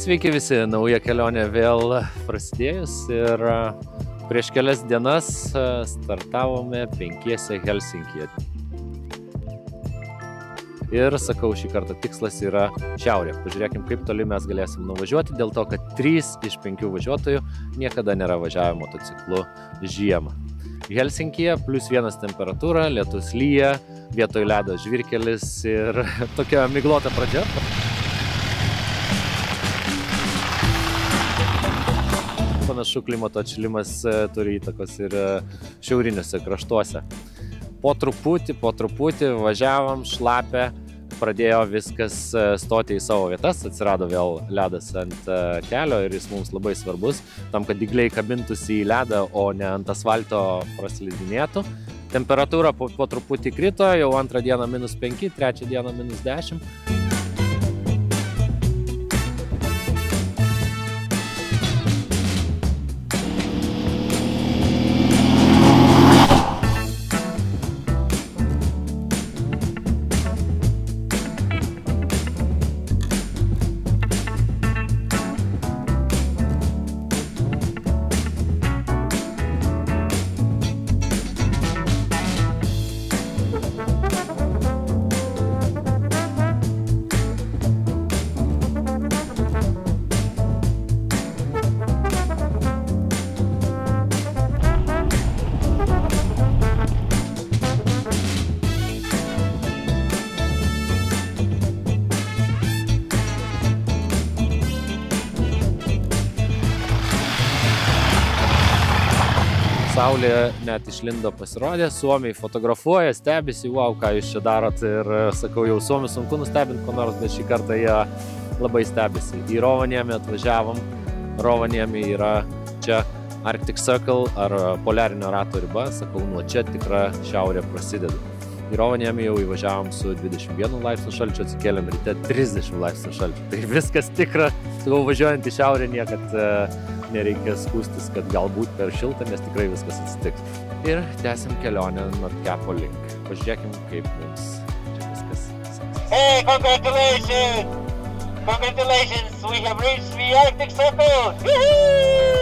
Sveiki visi, nauja kelionė vėl prasidėjus ir prieš kelias dienas startavome 5 Helsinkyje. Ir sakau, šį kartą tikslas yra šiaurė. Pažiūrėkim, kaip toli mes galėsim nuvažiuoti, dėl to, kad 3 iš 5 važiuotojų niekada nėra važiavę motociklu žiemą. Helsinkyje +1 temperatūra, lietus lyja, vietoj ledo žvyrkelis ir tokia miglota pradžia. Panašu, klimato atšilimas turi įtakos ir šiauriniuose kraštuose. Po truputį važiavom, šlapė, pradėjo viskas stoti į savo vietas, atsirado vėl ledas ant kelio ir jis mums labai svarbus, tam, kad dygliai kabintųsi į ledą, o ne ant asfalto praslidinėtų. Temperatūra po truputį krito, jau antrą dieną -5, trečią dieną -10. Saulė net išlindo, pasirodė, suomiai fotografuoja, stebisi, wow, ką jūs čia darot, ir sakau, jau suomių sunku nustebinti ko nors, bet šį kartą jie labai stebisi. Į Rovaniemį atvažiavom, Rovaniemį yra čia Arctic Circle ar poliarinio rato riba, sakau, nuo čia tikra šiaurė prasideda. Į Rovaniemį jau įvažiavom su 21 laipsnių šalčio, atsikėlėm ryte 30 laipsnių šalčio. Tai viskas tikra, sakau, važiuojant į šiaurę niekad nereikia skūstis, kad galbūt per šilta, nes tikrai viskas atsitiks. Ir tęsim kelionę Nordkapo link. Pažiūrėkim, kaip mums čia viskas seksis. Hey, congratulations! Congratulations! We have reached the Arctic Circle! Woohoo!